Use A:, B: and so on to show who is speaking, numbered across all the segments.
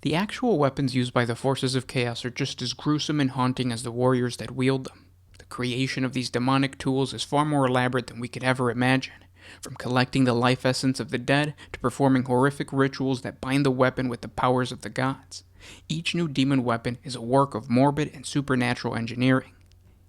A: The actual weapons used by the forces of chaos are just as gruesome and haunting as the warriors that wield them. The creation of these demonic tools is far more elaborate than we could ever imagine. From collecting the life essence of the dead to performing horrific rituals that bind the weapon with the powers of the gods. Each new demon weapon is a work of morbid and supernatural engineering.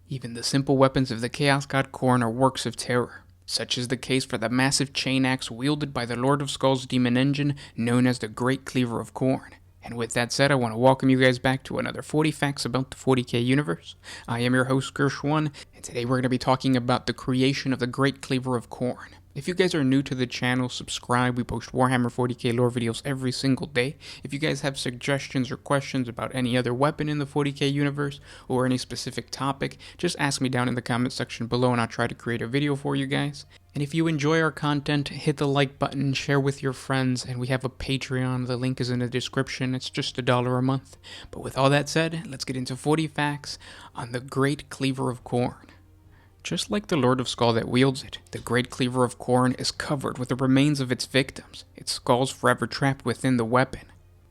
A: Even the simple weapons of the Chaos God Khorne are works of terror. Such is the case for the massive chain axe wielded by the Lord of Skull's demon engine known as the Great Cleaver of Khorne. And with that said, I want to welcome you guys back to another 40 Facts about the 40K universe. I am your host, Gersh1, and today we're going to be talking about the creation of the Great Cleaver of Khorne. If you guys are new to the channel, subscribe. We post Warhammer 40K lore videos every single day. If you guys have suggestions or questions about any other weapon in the 40K universe or any specific topic, just ask me down in the comment section below and I'll try to create a video for you guys. And if you enjoy our content, hit the like button, share with your friends, and we have a Patreon. The link is in the description. It's just $1 a month. But with all that said, let's get into 40 facts on the Great Cleaver of Khorne. Just like the Lord of Skull that wields it, the Great Cleaver of Khorne is covered with the remains of its victims, its skulls forever trapped within the weapon.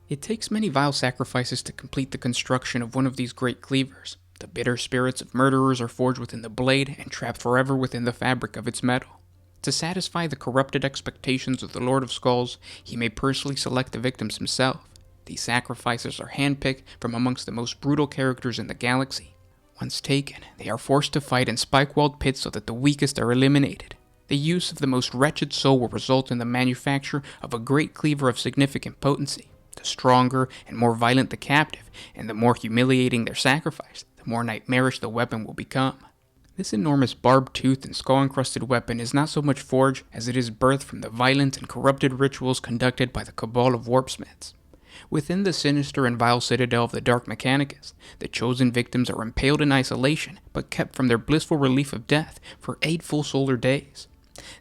A: It takes many vile sacrifices to complete the construction of one of these great cleavers. The bitter spirits of murderers are forged within the blade and trapped forever within the fabric of its metal. To satisfy the corrupted expectations of the Lord of Skulls, he may personally select the victims himself. These sacrifices are handpicked from amongst the most brutal characters in the galaxy. Once taken, they are forced to fight in spike-walled pits so that the weakest are eliminated. The use of the most wretched soul will result in the manufacture of a great cleaver of significant potency. The stronger and more violent the captive, and the more humiliating their sacrifice, the more nightmarish the weapon will become. This enormous barbed-toothed and skull-encrusted weapon is not so much forged as it is birthed from the violent and corrupted rituals conducted by the cabal of warpsmiths. Within the sinister and vile citadel of the Dark Mechanicus, the chosen victims are impaled in isolation, but kept from their blissful relief of death for 8 full solar days.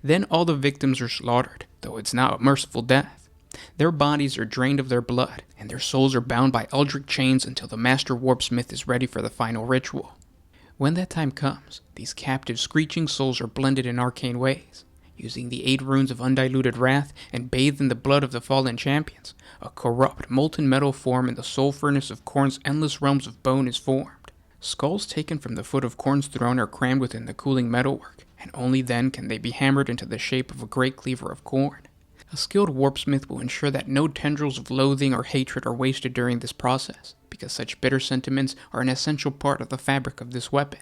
A: Then all the victims are slaughtered, though it's not a merciful death. Their bodies are drained of their blood, and their souls are bound by eldritch chains until the Master Warpsmith is ready for the final ritual. When that time comes, these captive screeching souls are blended in arcane ways. Using the 8 runes of undiluted wrath and bathed in the blood of the fallen champions, a corrupt, molten metal form in the soul furnace of Khorne's endless realms of bone is formed. Skulls taken from the foot of Khorne's throne are crammed within the cooling metalwork, and only then can they be hammered into the shape of a Great Cleaver of Khorne. A skilled warpsmith will ensure that no tendrils of loathing or hatred are wasted during this process, because such bitter sentiments are an essential part of the fabric of this weapon.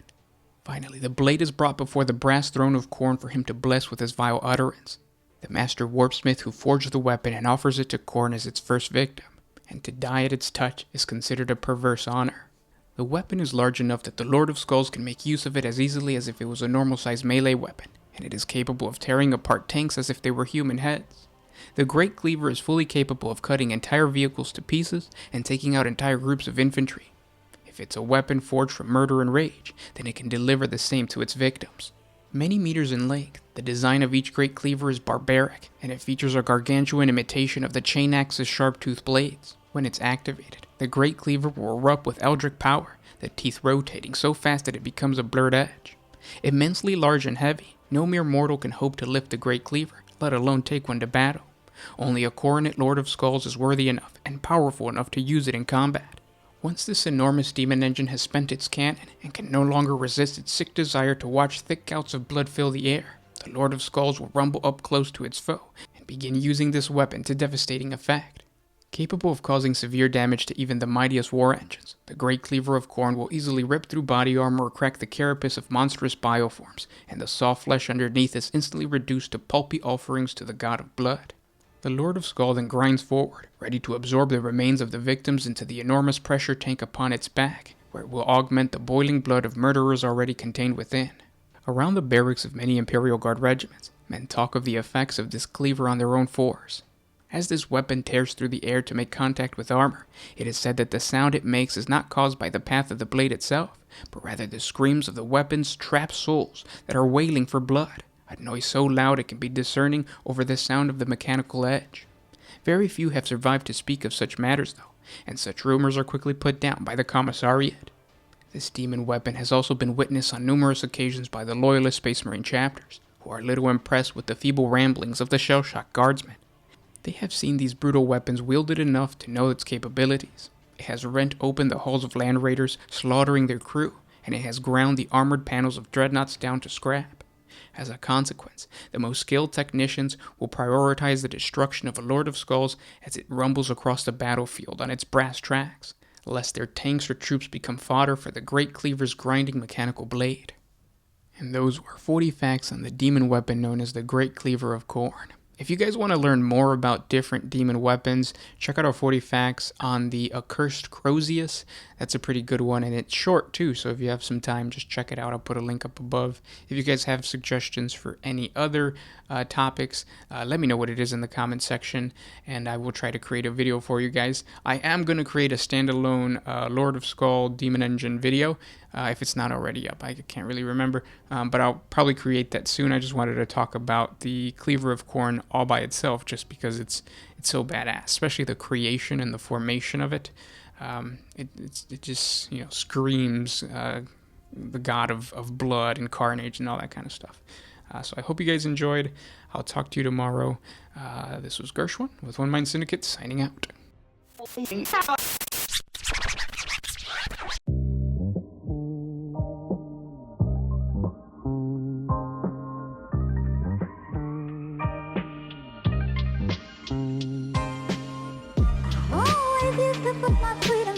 A: Finally, the blade is brought before the brass throne of Khorne for him to bless with his vile utterance. The master warpsmith who forged the weapon and offers it to Khorne as its first victim, and to die at its touch is considered a perverse honor. The weapon is large enough that the Lord of Skulls can make use of it as easily as if it was a normal-sized melee weapon, and it is capable of tearing apart tanks as if they were human heads. The Great Cleaver is fully capable of cutting entire vehicles to pieces and taking out entire groups of infantry. If it's a weapon forged from murder and rage, then it can deliver the same to its victims. Many meters in length, the design of each Great Cleaver is barbaric, and it features a gargantuan imitation of the chain axe's sharp-toothed blades. When it's activated, the Great Cleaver will erupt with eldritch power, the teeth rotating so fast that it becomes a blurred edge. Immensely large and heavy, no mere mortal can hope to lift the Great Cleaver, let alone take one to battle. Only a coronet Lord of Skulls is worthy enough and powerful enough to use it in combat. Once this enormous demon engine has spent its cannon and can no longer resist its sick desire to watch thick gouts of blood fill the air, the Lord of Skulls will rumble up close to its foe and begin using this weapon to devastating effect. Capable of causing severe damage to even the mightiest war engines, the Great Cleaver of Khorne will easily rip through body armor or crack the carapace of monstrous bioforms, and the soft flesh underneath is instantly reduced to pulpy offerings to the god of blood. The Lord of Skull then grinds forward, ready to absorb the remains of the victims into the enormous pressure tank upon its back, where it will augment the boiling blood of murderers already contained within. Around the barracks of many Imperial Guard regiments, men talk of the effects of this cleaver on their own force. As this weapon tears through the air to make contact with armor, it is said that the sound it makes is not caused by the path of the blade itself, but rather the screams of the weapon's trapped souls that are wailing for blood. A noise so loud it can be discerning over the sound of the mechanical edge. Very few have survived to speak of such matters though, and such rumors are quickly put down by the commissariat. This demon weapon has also been witnessed on numerous occasions by the loyalist Space Marine chapters, who are little impressed with the feeble ramblings of the shell-shocked guardsmen. They have seen these brutal weapons wielded enough to know its capabilities. It has rent open the hulls of land raiders, slaughtering their crew, and it has ground the armored panels of dreadnoughts down to scrap. As a consequence, the most skilled technicians will prioritize the destruction of a Lord of Skulls as it rumbles across the battlefield on its brass tracks, lest their tanks or troops become fodder for the Great Cleaver's grinding mechanical blade. And those were 40 facts on the demon weapon known as the Great Cleaver of Khorne. If you guys want to learn more about different demon weapons, check out our 40 facts on the Accursed Crozius. That's a pretty good one, and it's short too, so if you have some time, just check it out. I'll put a link up above. If you guys have suggestions for any other topics, let me know what it is in the comment section, and I will try to create a video for you guys. I am going to create a standalone Lord of Skull Demon Engine video, if it's not already up. I can't really remember, but I'll probably create that soon. I just wanted to talk about the Cleaver of Khorne all by itself, just because it's so badass, especially the creation and the formation of it. It just screams the god of blood and carnage and all that kind of stuff. So I hope you guys enjoyed. I'll talk to you tomorrow. This was Gershwin with One Mind Syndicate signing out.
B: Oh, I used to put my freedom